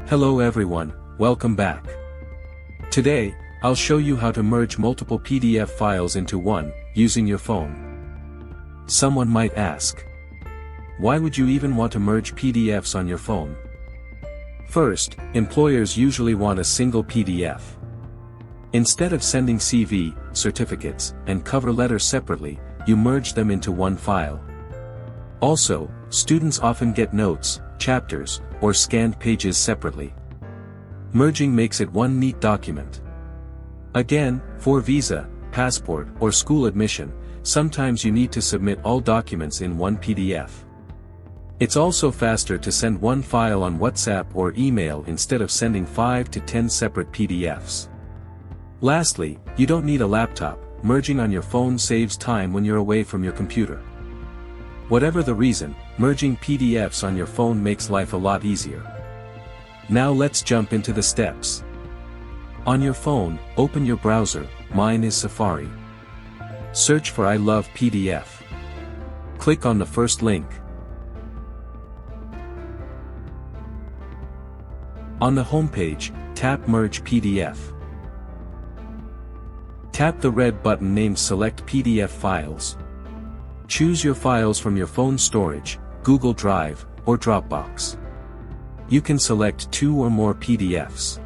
Hello everyone, welcome back. Today, I'll show you how to merge multiple PDF files into one, using your phone. Someone might ask, why would you even want to merge PDFs on your phone? First, employers usually want a single PDF. Instead of sending CV, certificates, and cover letters separately, you merge them into one file. Also, students often get notes, chapters, or scanned pages separately. Merging makes it one neat document. Again, for visa, passport, or school admission, sometimes you need to submit all documents in one PDF. It's also faster to send one file on WhatsApp or email instead of sending 5 to 10 separate PDFs. Lastly, you don't need a laptop. Merging on your phone saves time when you're away from your computer. Whatever the reason, merging PDFs on your phone makes life a lot easier. Now let's jump into the steps. On your phone, open your browser, mine is Safari. Search for iLovePDF. Click on the first link. On the homepage, tap Merge PDF. Tap the red button named Select PDF Files. Choose your files from your phone storage, Google Drive, or Dropbox. You can select 2 or more PDFs.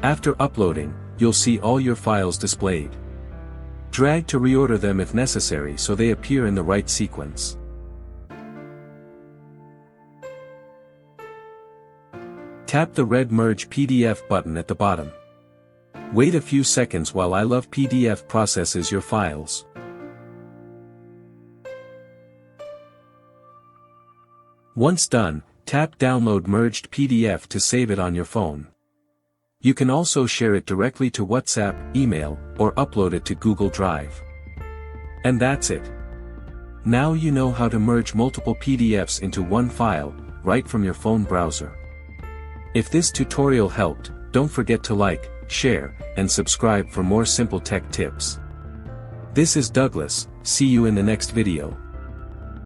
After uploading, you'll see all your files displayed. Drag to reorder them if necessary so they appear in the right sequence. Tap the red Merge PDF button at the bottom. Wait a few seconds while iLovePDF processes your files. Once done, tap Download Merged PDF to save it on your phone. You can also share it directly to WhatsApp, email, or upload it to Google Drive. And that's it. Now you know how to merge multiple PDFs into one file, right from your phone browser. If this tutorial helped, don't forget to like, share, and subscribe for more simple tech tips. This is Douglas, see you in the next video.